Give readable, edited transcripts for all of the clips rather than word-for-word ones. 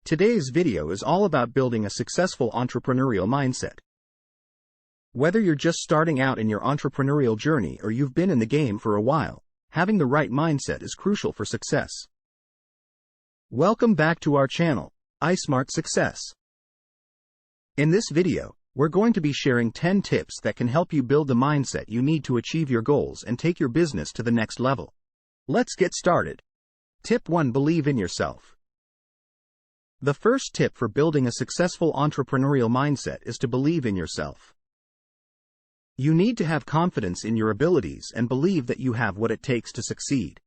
Today's video is all about building a successful entrepreneurial mindset. Whether you're just starting out in your entrepreneurial journey or you've been in the game for a while, having the right mindset is crucial for success. Welcome back to our channel, iSmart Success. In this video, we're going to be sharing 10 tips that can help you build the mindset you need to achieve your goals and take your business to the next level. Let's get started. Tip 1: Believe in yourself. The first tip for building a successful entrepreneurial mindset is to believe in yourself. You need to have confidence in your abilities and believe that you have what it takes to succeed.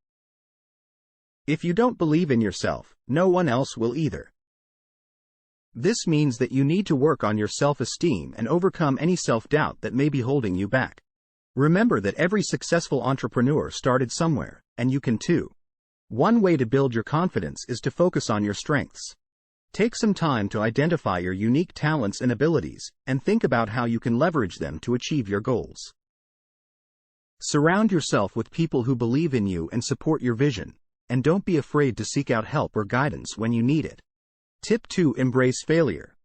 If you don't believe in yourself, no one else will either. This means that you need to work on your self-esteem and overcome any self-doubt that may be holding you back. Remember that every successful entrepreneur started somewhere, and you can too. One way to build your confidence is to focus on your strengths. Take some time to identify your unique talents and abilities, and think about how you can leverage them to achieve your goals. Surround yourself with people who believe in you and support your vision, and don't be afraid to seek out help or guidance when you need it. Tip 2: Embrace failure.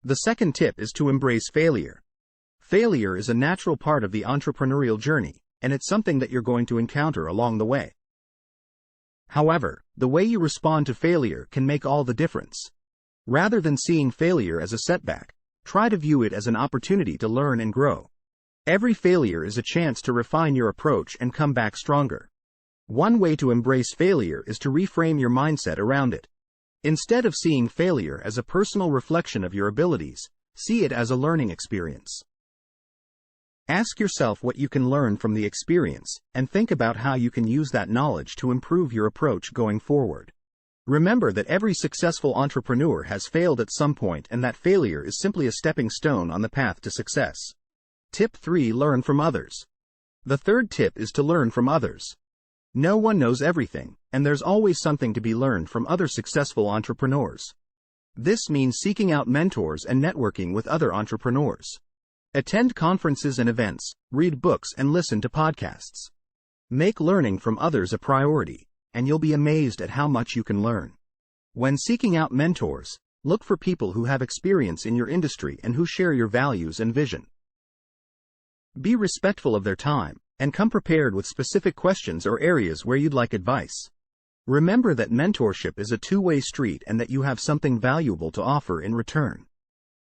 The second tip is to embrace failure. Failure is a natural part of the entrepreneurial journey, and it's something that you're going to encounter along the way. However, the way you respond to failure can make all the difference. Rather than seeing failure as a setback, try to view it as an opportunity to learn and grow. Every failure is a chance to refine your approach and come back stronger. One way to embrace failure is to reframe your mindset around it. Instead of seeing failure as a personal reflection of your abilities, see it as a learning experience. Ask yourself what you can learn from the experience, and think about how you can use that knowledge to improve your approach going forward. Remember that every successful entrepreneur has failed at some point, and that failure is simply a stepping stone on the path to success. Tip 3: Learn from others. The third tip is to learn from others. No one knows everything, and there's always something to be learned from other successful entrepreneurs. This means seeking out mentors and networking with other entrepreneurs. Attend conferences and events, read books, and listen to podcasts. Make learning from others a priority, and you'll be amazed at how much you can learn. When seeking out mentors, look for people who have experience in your industry and who share your values and vision. Be respectful of their time, and come prepared with specific questions or areas where you'd like advice. Remember that mentorship is a two-way street and that you have something valuable to offer in return.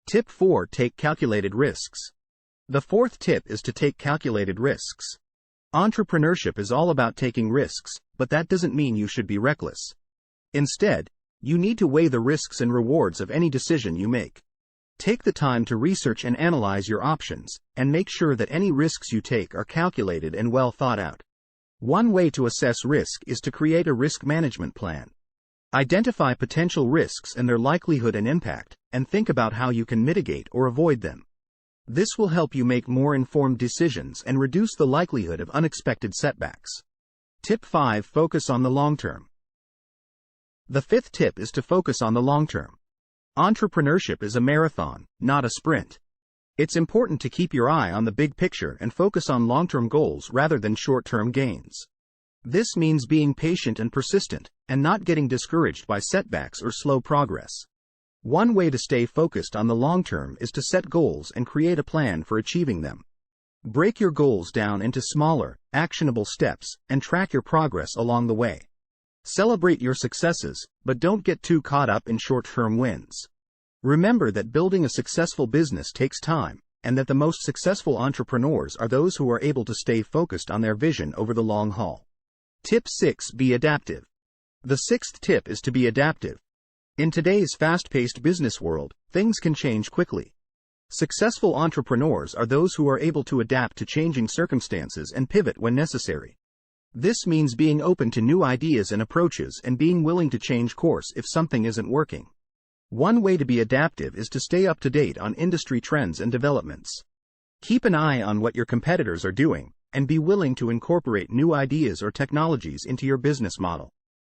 Tip 4: Take calculated risks. The fourth tip is to take calculated risks. Entrepreneurship is all about taking risks, but that doesn't mean you should be reckless. Instead, you need to weigh the risks and rewards of any decision you make. Take the time to research and analyze your options, and make sure that any risks you take are calculated and well thought out. One way to assess risk is to create a risk management plan. Identify potential risks and their likelihood and impact, and think about how you can mitigate or avoid them. This will help you make more informed decisions and reduce the likelihood of unexpected setbacks. Tip 5: Focus on the long term. The fifth tip is to focus on the long term. Entrepreneurship is a marathon, not a sprint. It's important to keep your eye on the big picture and focus on long-term goals rather than short-term gains. This means being patient and persistent, and not getting discouraged by setbacks or slow progress. One way to stay focused on the long term is to set goals and create a plan for achieving them. Break your goals down into smaller, actionable steps, and track your progress along the way. Celebrate your successes, but don't get too caught up in short-term wins. Remember that building a successful business takes time, and that the most successful entrepreneurs are those who are able to stay focused on their vision over the long haul. Tip 6: Be adaptive. The sixth tip is to be adaptive. In today's fast-paced business world, things can change quickly. Successful entrepreneurs are those who are able to adapt to changing circumstances and pivot when necessary. This means being open to new ideas and approaches and being willing to change course if something isn't working. One way to be adaptive is to stay up to date on industry trends and developments. Keep an eye on what your competitors are doing, and be willing to incorporate new ideas or technologies into your business model.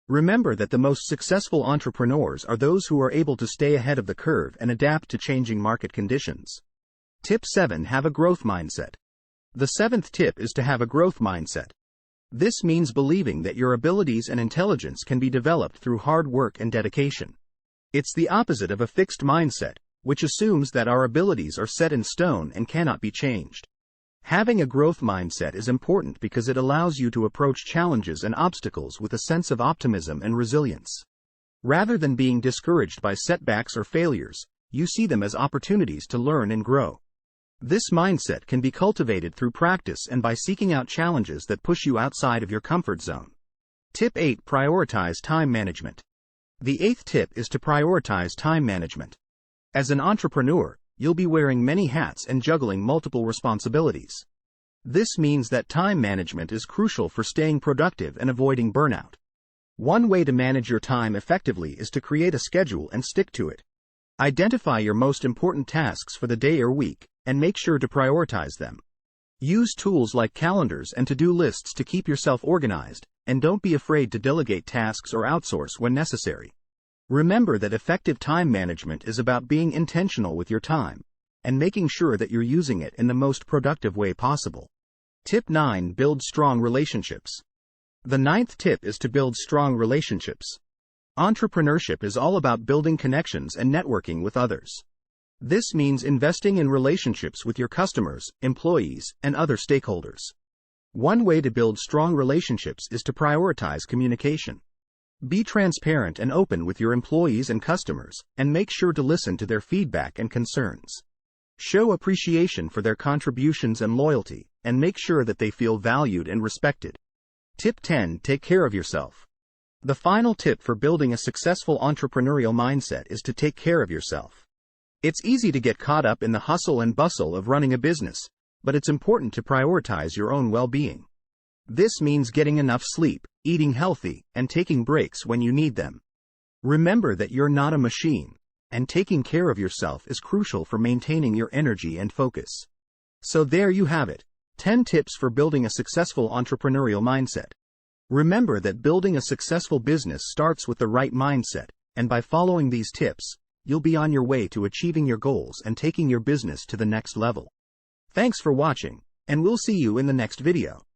Remember that the most successful entrepreneurs are those who are able to stay ahead of the curve and adapt to changing market conditions. Tip 7: Have a growth mindset. The seventh tip is to have a growth mindset. This means believing that your abilities and intelligence can be developed through hard work and dedication. It's the opposite of a fixed mindset, which assumes that our abilities are set in stone and cannot be changed. Having a growth mindset is important because it allows you to approach challenges and obstacles with a sense of optimism and resilience. Rather than being discouraged by setbacks or failures, you see them as opportunities to learn and grow. This mindset can be cultivated through practice and by seeking out challenges that push you outside of your comfort zone. Tip 8. Prioritize time management. The 8th tip is to prioritize time management. As an entrepreneur, you'll be wearing many hats and juggling multiple responsibilities. This means that time management is crucial for staying productive and avoiding burnout. One way to manage your time effectively is to create a schedule and stick to it. Identify your most important tasks for the day or week, and make sure to prioritize them. Use tools like calendars and to-do lists to keep yourself organized, and don't be afraid to delegate tasks or outsource when necessary. Remember that effective time management is about being intentional with your time, and making sure that you're using it in the most productive way possible. Tip 9. Build strong relationships. The 9th tip is to build strong relationships. Entrepreneurship is all about building connections and networking with others. This means investing in relationships with your customers, employees, and other stakeholders. One way to build strong relationships is to prioritize communication. Be transparent and open with your employees and customers, and make sure to listen to their feedback and concerns. Show appreciation for their contributions and loyalty, and make sure that they feel valued and respected. Tip 10. Take care of yourself. The final tip for building a successful entrepreneurial mindset is to take care of yourself. It's easy to get caught up in the hustle and bustle of running a business, but it's important to prioritize your own well-being. This means getting enough sleep, eating healthy, and taking breaks when you need them. Remember that you're not a machine, and taking care of yourself is crucial for maintaining your energy and focus. So there you have it, 10 tips for building a successful entrepreneurial mindset. Remember that building a successful business starts with the right mindset, and by following these tips, you'll be on your way to achieving your goals and taking your business to the next level. Thanks for watching, and we'll see you in the next video.